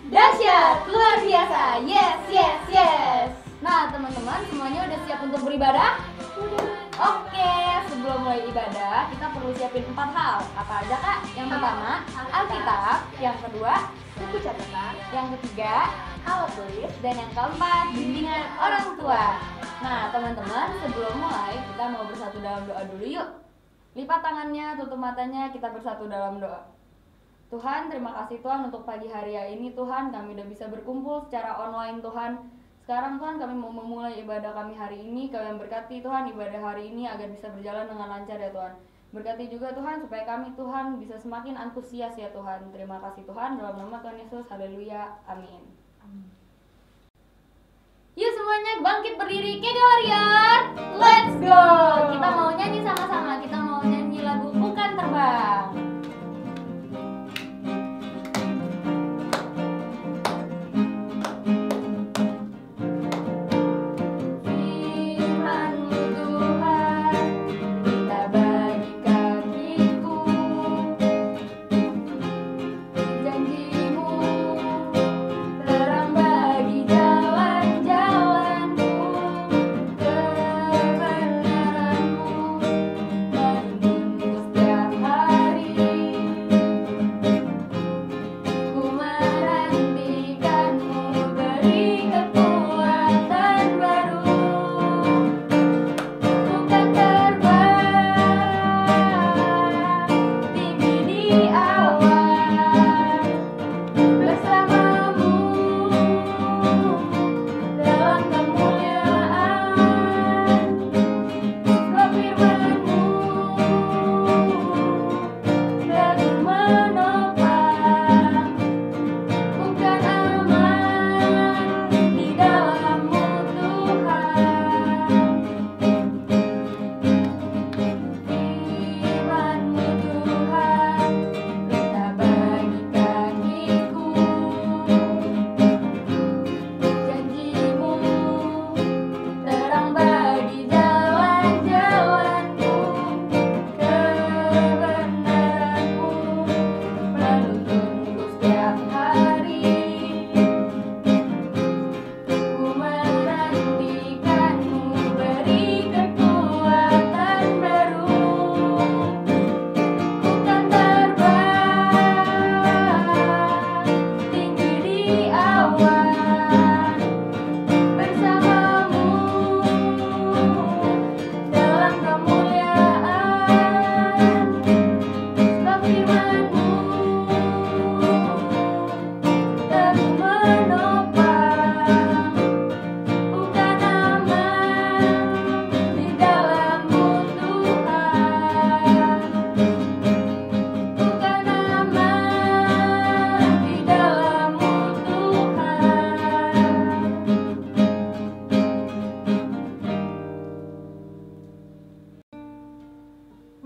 Dahsyat, luar biasa. Yes, yes, yes. Nah, teman-teman semuanya udah siap untuk beribadah? Oke, sebelum mulai ibadah, kita perlu siapin 4 hal. Apa aja, Kak? Yang pertama, Alkitab. Yang kedua, buku catatan. Yang ketiga, alat tulis. Dan yang keempat, bimbingan orang tua. Nah, teman-teman, sebelum mulai, kita mau bersatu dalam doa dulu yuk. Lipat tangannya, tutup matanya, kita bersatu dalam doa. Tuhan, terima kasih Tuhan untuk pagi hari ini Tuhan, kami udah bisa berkumpul secara online Tuhan. Sekarang Tuhan kami mau memulai ibadah kami hari ini, kami berkati Tuhan ibadah hari ini agar bisa berjalan dengan lancar ya Tuhan. Berkati juga Tuhan supaya kami Tuhan bisa semakin antusias ya Tuhan. Terima kasih Tuhan, dalam nama Tuhan Yesus, haleluya, amin. Yuk semuanya bangkit berdiri, Kede Warrior, let's go! Kita mau nyanyi sama-sama, kita mau nyanyi lagu Bukan Terbang.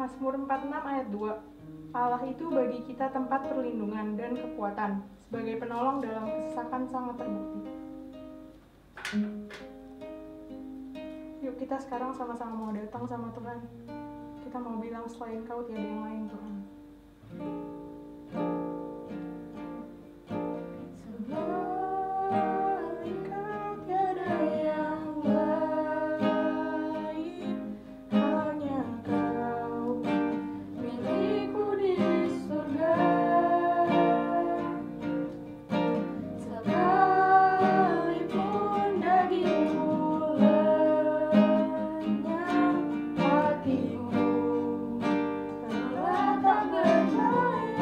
Mazmur 46 ayat 2. Allah itu bagi kita tempat perlindungan dan kekuatan, sebagai penolong dalam kesesakan sangat terbukti. Yuk kita sekarang sama-sama mau datang sama Tuhan. Kita mau bilang selain Kau tiada yang lain Tuhan. Hatimu telah tak berdaya.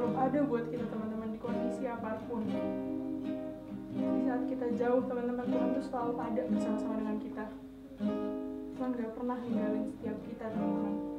selalu ada buat kita teman-teman di kondisi apapun. Di saat kita jauh teman-teman, Tuhan tuh selalu ada bersama-sama dengan kita. Tuhan gak pernah ninggalin setiap kita teman-teman.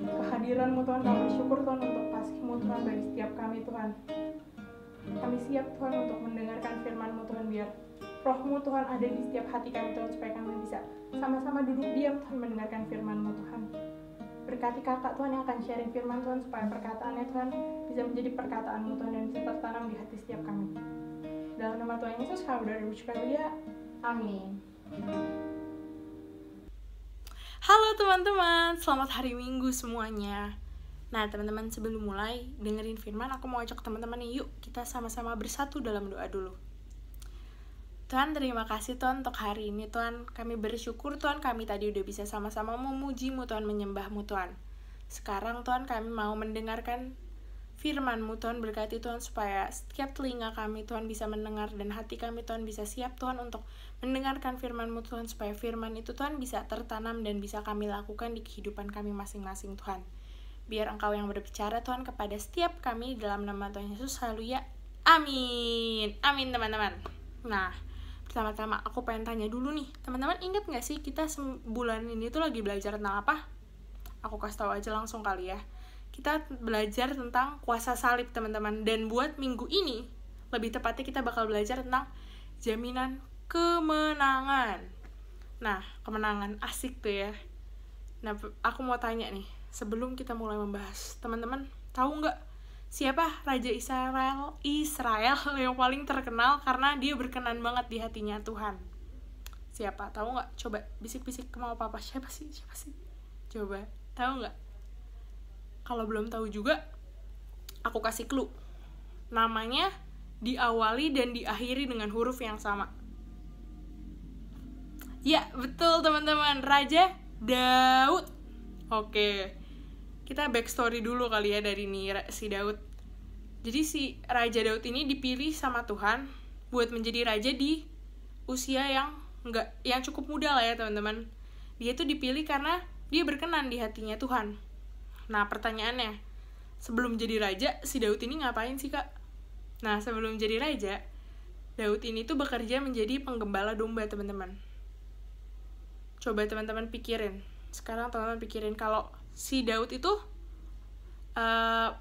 Kehadiran-Mu Tuhan, kami bersyukur Tuhan untuk kasih-Mu Tuhan bagi setiap kami Tuhan. Kami siap Tuhan untuk mendengarkan firman-Mu Tuhan, biar Roh-Mu Tuhan ada di setiap hati kami Tuhan, supaya kami bisa sama-sama duduk diam Tuhan mendengarkan firman-Mu Tuhan. Berkati kakak Tuhan yang akan sharing firman Tuhan, supaya perkataannya Tuhan bisa menjadi perkataan-Mu Tuhan dan bisa tertanam di hati setiap kami. Dalam nama Tuhan Yesus kami berdoa, ya. Amin. Halo teman-teman, selamat hari Minggu semuanya. Nah teman-teman, sebelum mulai dengerin firman, aku mau ajak teman-teman nih, yuk kita sama-sama bersatu dalam doa dulu. Tuhan, terima kasih Tuhan untuk hari ini Tuhan. Kami bersyukur Tuhan, kami tadi udah bisa sama-sama memuji-Mu Tuhan, menyembah-Mu Tuhan. Sekarang Tuhan, kami mau mendengarkan firman-Mu Tuhan. Berkati Tuhan supaya setiap telinga kami Tuhan bisa mendengar, dan hati kami Tuhan bisa siap Tuhan untuk mendengarkan firman-Mu Tuhan, supaya firman itu Tuhan bisa tertanam dan bisa kami lakukan di kehidupan kami masing-masing Tuhan. Biar Engkau yang berbicara Tuhan kepada setiap kami, dalam nama Tuhan Yesus, haleluya, amin. Amin teman-teman. Nah, pertama-tama aku pengen tanya dulu nih, teman-teman ingat gak sih kita bulan ini tuh lagi belajar tentang apa? Aku kasih tahu aja langsung kali ya. Kita belajar tentang kuasa salib teman-teman. Dan buat minggu ini, lebih tepatnya kita bakal belajar tentang jaminan kemenangan. Nah, kemenangan asik tuh ya. Nah, aku mau tanya nih, sebelum kita mulai membahas, teman-teman tahu nggak siapa Raja Israel yang paling terkenal karena dia berkenan banget di hatinya Tuhan? Siapa? Tahu nggak? Coba bisik-bisik ke mau papa. Siapa sih? Coba, tahu nggak? Kalau belum tahu juga, aku kasih clue. Namanya diawali dan diakhiri dengan huruf yang sama. Ya, betul teman-teman, Raja Daud. Oke, kita backstory dulu kali ya dari si Daud. Jadi si Raja Daud ini dipilih sama Tuhan buat menjadi raja di usia yang cukup muda lah ya teman-teman. Dia tuh dipilih karena dia berkenan di hatinya Tuhan. Nah pertanyaannya, sebelum jadi raja, si Daud ini ngapain sih kak? Nah sebelum jadi raja, Daud ini tuh bekerja menjadi penggembala domba teman-teman. Coba teman-teman pikirin. Sekarang teman-teman pikirin kalau si Daud itu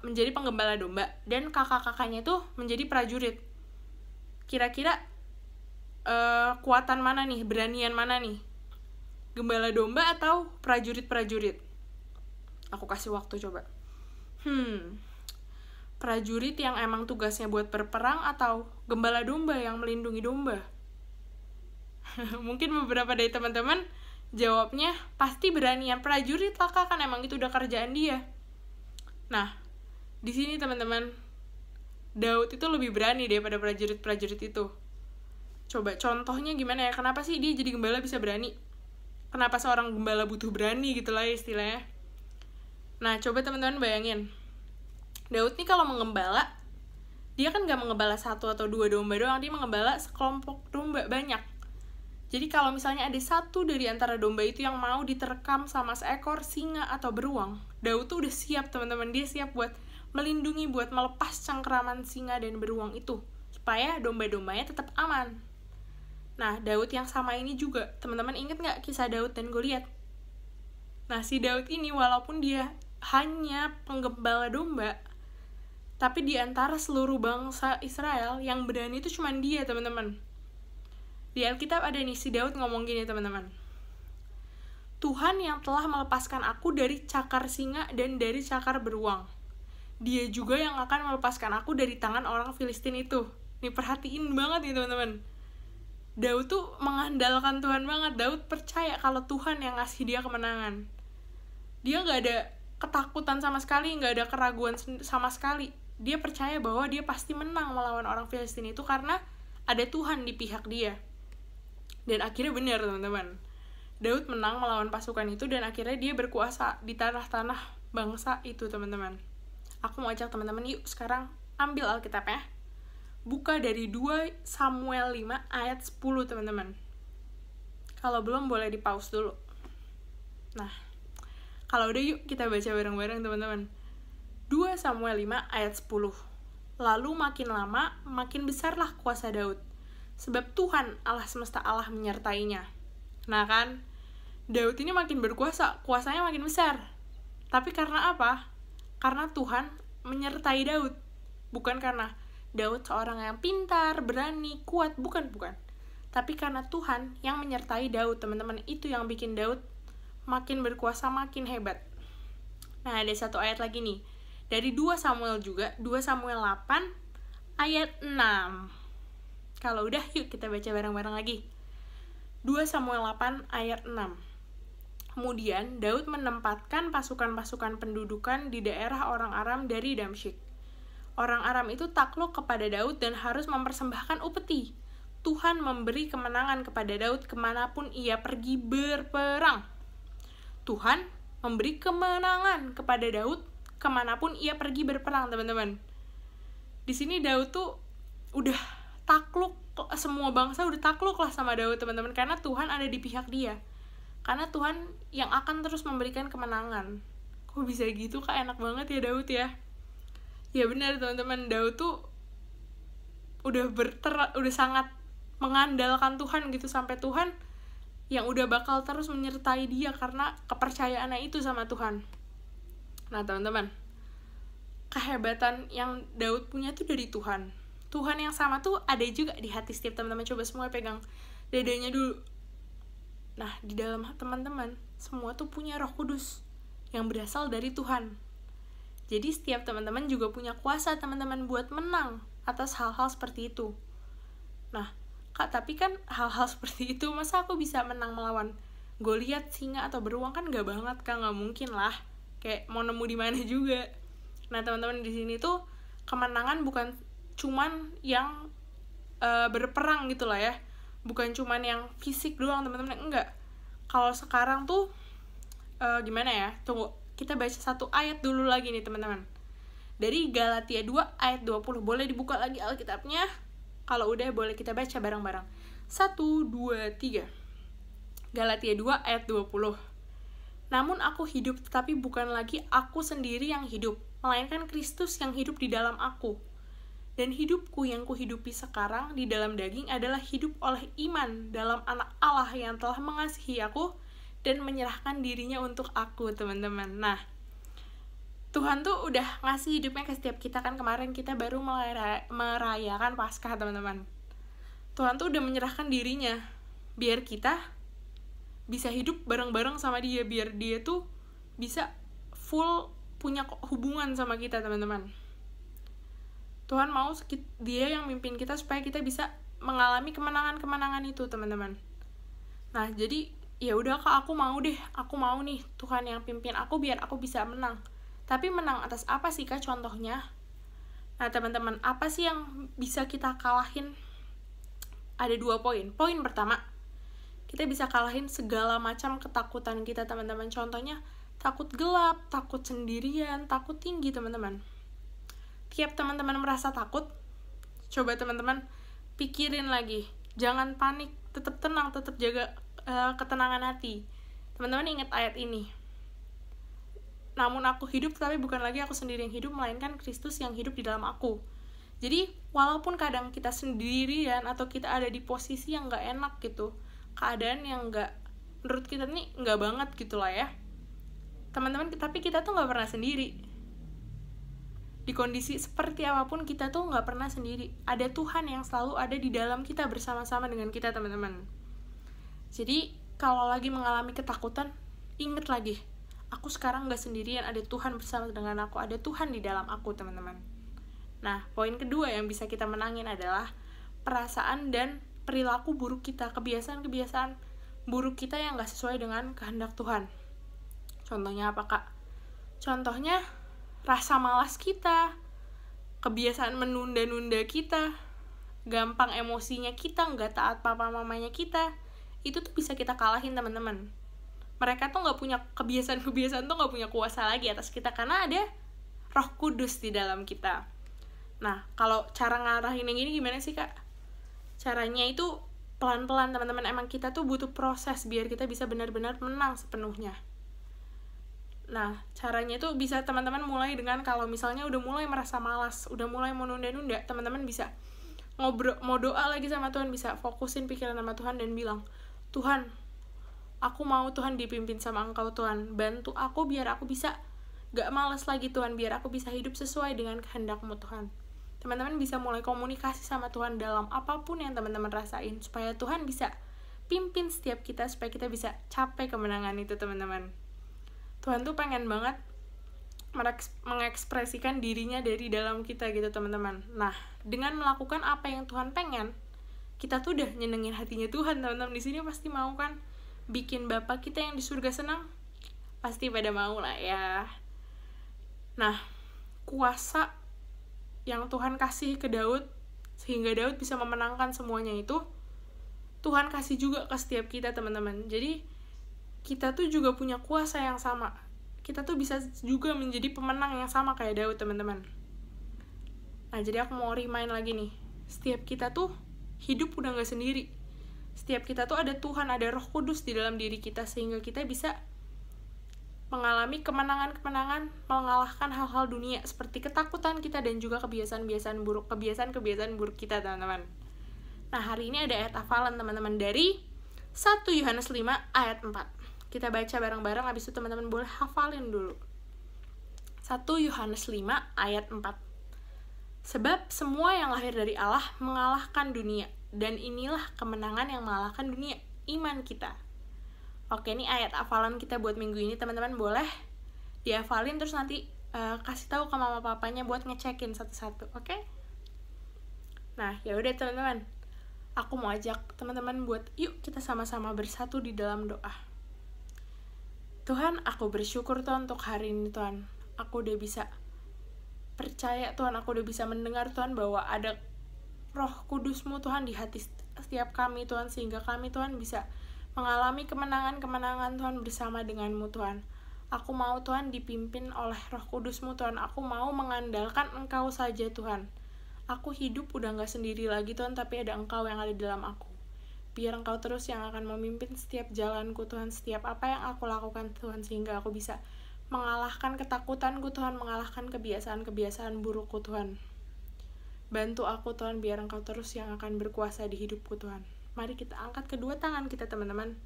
menjadi penggembala domba dan kakak-kakaknya itu menjadi prajurit. Kira-kira kuatan mana nih, beranian mana nih? Gembala domba atau prajurit-prajurit? Aku kasih waktu coba. Prajurit yang emang tugasnya buat berperang atau gembala domba yang melindungi domba? Mungkin beberapa dari teman-teman jawabnya pasti beranian prajurit lah kak, kan emang itu udah kerjaan dia. Nah, di sini teman-teman, Daud itu lebih berani daripada prajurit-prajurit itu. Coba contohnya gimana ya? Kenapa sih dia jadi gembala bisa berani? Kenapa seorang gembala butuh berani gitu lah istilahnya? Nah, coba teman-teman bayangin. Daud nih kalau mengembala, dia kan gak mengembala 1 atau 2 domba doang, dia mengembala sekelompok domba banyak. Jadi kalau misalnya ada satu dari antara domba itu yang mau diterkam sama seekor singa atau beruang, Daud tuh udah siap teman-teman, dia siap buat melindungi, buat melepas cengkeraman singa dan beruang itu, supaya domba-dombanya tetap aman. Nah, Daud yang sama ini juga, teman-teman ingat nggak kisah Daud dan Goliat? Nah, si Daud ini walaupun dia hanya penggembala domba, tapi di antara seluruh bangsa Israel yang berani itu cuma dia teman-teman. Di Alkitab ada nih, si Daud ngomong gini teman-teman. Tuhan yang telah melepaskan aku dari cakar singa dan dari cakar beruang. Dia juga yang akan melepaskan aku dari tangan orang Filistin itu. Nih perhatiin banget nih teman-teman. Daud tuh mengandalkan Tuhan banget. Daud percaya kalau Tuhan yang ngasih dia kemenangan. Dia gak ada ketakutan sama sekali, gak ada keraguan sama sekali. Dia percaya bahwa dia pasti menang melawan orang Filistin itu karena ada Tuhan di pihak dia. Dan akhirnya benar teman-teman, Daud menang melawan pasukan itu dan akhirnya dia berkuasa di tanah-tanah bangsa itu teman-teman. Aku mau ajak teman-teman yuk sekarang ambil Alkitabnya, buka dari 2 Samuel 5 ayat 10 teman-teman. Kalau belum boleh di pause dulu. Nah, kalau udah yuk kita baca bareng-bareng teman-teman. 2 Samuel 5 ayat 10. Lalu makin lama makin besarlah kuasa Daud, sebab Tuhan Allah semesta Allah menyertainya. Nah kan, Daud ini makin berkuasa, kuasanya makin besar. Tapi karena apa? Karena Tuhan menyertai Daud. Bukan karena Daud seorang yang pintar, berani, kuat, bukan. Tapi karena Tuhan yang menyertai Daud, teman-teman. Itu yang bikin Daud makin berkuasa, makin hebat. Nah, ada satu ayat lagi nih. Dari 2 Samuel juga, 2 Samuel 8 ayat 6. Kalau udah, yuk kita baca bareng-bareng lagi. 2 Samuel 8 ayat 6. Kemudian Daud menempatkan pasukan-pasukan pendudukan di daerah orang Aram dari Damsyik. Orang Aram itu takluk kepada Daud dan harus mempersembahkan upeti. Tuhan memberi kemenangan kepada Daud kemanapun ia pergi berperang. Tuhan memberi kemenangan kepada Daud kemanapun ia pergi berperang, teman-teman. Di sini Daud tuh udah takluk, semua bangsa udah takluk lah sama Daud teman-teman, karena Tuhan ada di pihak dia, karena Tuhan yang akan terus memberikan kemenangan. Kok bisa gitu kak, enak banget ya Daud ya. Ya benar teman-teman, Daud tuh udah sangat mengandalkan Tuhan gitu, sampai Tuhan yang udah bakal terus menyertai dia karena kepercayaannya itu sama Tuhan. Nah teman-teman, kehebatan yang Daud punya tuh dari Tuhan. Tuhan yang sama tuh ada juga di hati setiap teman-teman. Coba semua pegang dadanya dulu. Nah, di dalam teman-teman, semua tuh punya Roh Kudus yang berasal dari Tuhan. Jadi setiap teman-teman juga punya kuasa teman-teman buat menang atas hal-hal seperti itu. Nah, kak, tapi kan hal-hal seperti itu, masa aku bisa menang melawan Goliat, singa, atau beruang? Kan gak banget kak, gak mungkin lah. Kayak mau nemu di mana juga. Nah, teman-teman di sini tuh kemenangan bukan cuman yang berperang gitu lah ya, bukan cuman yang fisik doang teman-teman, enggak. Kalau sekarang tuh gimana ya, tunggu, kita baca satu ayat dulu lagi nih teman-teman. dari Galatia 2 ayat 20. Boleh dibuka lagi Alkitabnya? Kalau udah boleh kita baca bareng-bareng. 1, 2, 3. Galatia 2 ayat 20. Namun aku hidup, tetapi bukan lagi aku sendiri yang hidup, melainkan Kristus yang hidup di dalam aku. Dan hidupku yang kuhidupi sekarang di dalam daging adalah hidup oleh iman dalam Anak Allah yang telah mengasihi aku dan menyerahkan dirinya untuk aku, teman-teman. Nah, Tuhan tuh udah ngasih hidupnya ke setiap kita kan. Kemarin kita baru merayakan Paskah, teman-teman. Tuhan tuh udah menyerahkan dirinya biar kita bisa hidup bareng-bareng sama dia, biar dia tuh bisa full punya hubungan sama kita, teman-teman. Tuhan mau dia yang mimpin kita supaya kita bisa mengalami kemenangan-kemenangan itu, teman-teman. Nah, jadi ya udah Kak, aku mau nih Tuhan yang pimpin aku biar aku bisa menang. Tapi menang atas apa sih Kak contohnya? Nah, teman-teman, apa sih yang bisa kita kalahin? Ada 2 poin. Poin pertama, kita bisa kalahin segala macam ketakutan kita, teman-teman. Contohnya, takut gelap, takut sendirian, takut tinggi, teman-teman. Tiap teman-teman merasa takut, coba teman-teman pikirin lagi. Jangan panik, tetap tenang, tetap jaga ketenangan hati. Teman-teman ingat ayat ini. Namun aku hidup, tapi bukan lagi aku sendiri yang hidup, melainkan Kristus yang hidup di dalam aku. Jadi, walaupun kadang kita sendirian atau kita ada di posisi yang gak enak gitu, keadaan yang gak, menurut kita nih gak banget gitu lah ya, teman-teman, tapi kita tuh gak pernah sendiri. Di kondisi seperti apapun kita tuh gak pernah sendiri. Ada Tuhan yang selalu ada di dalam kita, bersama-sama dengan kita, teman-teman. Jadi kalau lagi mengalami ketakutan, inget lagi, aku sekarang gak sendirian, ada Tuhan bersama dengan aku, ada Tuhan di dalam aku, teman-teman. Nah, poin kedua yang bisa kita menangin adalah perasaan dan perilaku buruk kita, kebiasaan-kebiasaan buruk kita yang gak sesuai dengan kehendak Tuhan. Contohnya apa Kak? Contohnya rasa malas kita, kebiasaan menunda-nunda kita, gampang emosinya kita, nggak taat papa mamanya kita, itu tuh bisa kita kalahin, teman-teman. Mereka tuh nggak punya kebiasaan tuh nggak punya kuasa lagi atas kita karena ada Roh Kudus di dalam kita. Nah, kalau cara ngarahin yang ini gimana sih Kak? Caranya itu pelan-pelan, teman-teman. Emang kita tuh butuh proses biar kita bisa benar-benar menang sepenuhnya. Nah, caranya itu bisa teman-teman mulai dengan kalau misalnya udah mulai merasa malas, udah mulai mau nunda-nunda, teman-teman bisa mau doa lagi sama Tuhan, bisa fokusin pikiran sama Tuhan dan bilang, Tuhan, aku mau Tuhan dipimpin sama Engkau Tuhan, bantu aku biar aku bisa gak malas lagi Tuhan, biar aku bisa hidup sesuai dengan kehendak-Mu Tuhan. Teman-teman bisa mulai komunikasi sama Tuhan dalam apapun yang teman-teman rasain, supaya Tuhan bisa pimpin setiap kita, supaya kita bisa capai kemenangan itu, teman-teman. Tuhan tuh pengen banget mengekspresikan dirinya dari dalam kita gitu, teman-teman. Nah, dengan melakukan apa yang Tuhan pengen, kita tuh udah nyenengin hatinya Tuhan, teman-teman. Di sini pasti mau kan bikin Bapa kita yang di surga senang? Pasti pada mau lah ya. Nah, kuasa yang Tuhan kasih ke Daud sehingga Daud bisa memenangkan semuanya itu Tuhan kasih juga ke setiap kita, teman-teman. Jadi kita tuh juga punya kuasa yang sama. Kita tuh bisa juga menjadi pemenang yang sama kayak Daud, teman-teman. Nah, jadi aku mau remind lagi nih. Setiap kita tuh hidup udah gak sendiri. Setiap kita tuh ada Tuhan, ada Roh Kudus di dalam diri kita, sehingga kita bisa mengalami kemenangan-kemenangan, mengalahkan hal-hal dunia seperti ketakutan kita dan juga kebiasaan-kebiasaan buruk kita, teman-teman. Nah, hari ini ada ayat hafalan, teman-teman, dari 1 Yohanes 5 ayat 4. Kita baca bareng-bareng, habis itu teman-teman boleh hafalin dulu. 1 Yohanes 5 ayat 4. Sebab semua yang lahir dari Allah mengalahkan dunia, dan inilah kemenangan yang mengalahkan dunia, iman kita. Oke, ini ayat hafalan kita buat minggu ini, teman-teman boleh dihafalin, terus nanti kasih tahu ke mama papanya buat ngecekin satu-satu, oke? Nah, ya udah teman-teman, aku mau ajak teman-teman buat yuk kita sama-sama bersatu di dalam doa. Tuhan, aku bersyukur Tuhan untuk hari ini Tuhan. Aku udah bisa percaya Tuhan, aku udah bisa mendengar Tuhan bahwa ada Roh Kudus-Mu Tuhan di hati setiap kami Tuhan, sehingga kami Tuhan bisa mengalami kemenangan-kemenangan Tuhan bersama dengan-Mu Tuhan. Aku mau Tuhan dipimpin oleh Roh Kudus-Mu Tuhan. Aku mau mengandalkan Engkau saja Tuhan. Aku hidup udah gak sendiri lagi Tuhan, tapi ada Engkau yang ada dalam aku. Biar Engkau terus yang akan memimpin setiap jalanku Tuhan, setiap apa yang aku lakukan Tuhan, sehingga aku bisa mengalahkan ketakutanku Tuhan, mengalahkan kebiasaan-kebiasaan burukku Tuhan. Bantu aku Tuhan, biar Engkau terus yang akan berkuasa di hidupku Tuhan. Mari kita angkat kedua tangan kita teman-teman.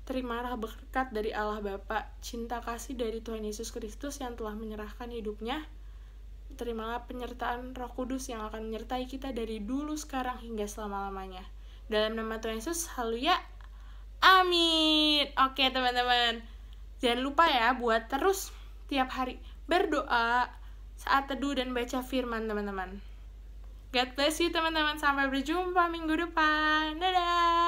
Terimalah berkat dari Allah Bapa, cinta kasih dari Tuhan Yesus Kristus yang telah menyerahkan hidupnya. Terimalah penyertaan Roh Kudus yang akan menyertai kita dari dulu, sekarang, hingga selama-lamanya. Dalam nama Tuhan Yesus, haleluya, amin. Oke teman-teman, jangan lupa ya buat terus tiap hari berdoa saat teduh dan baca firman teman-teman. God bless you teman-teman, sampai berjumpa minggu depan. Dadah.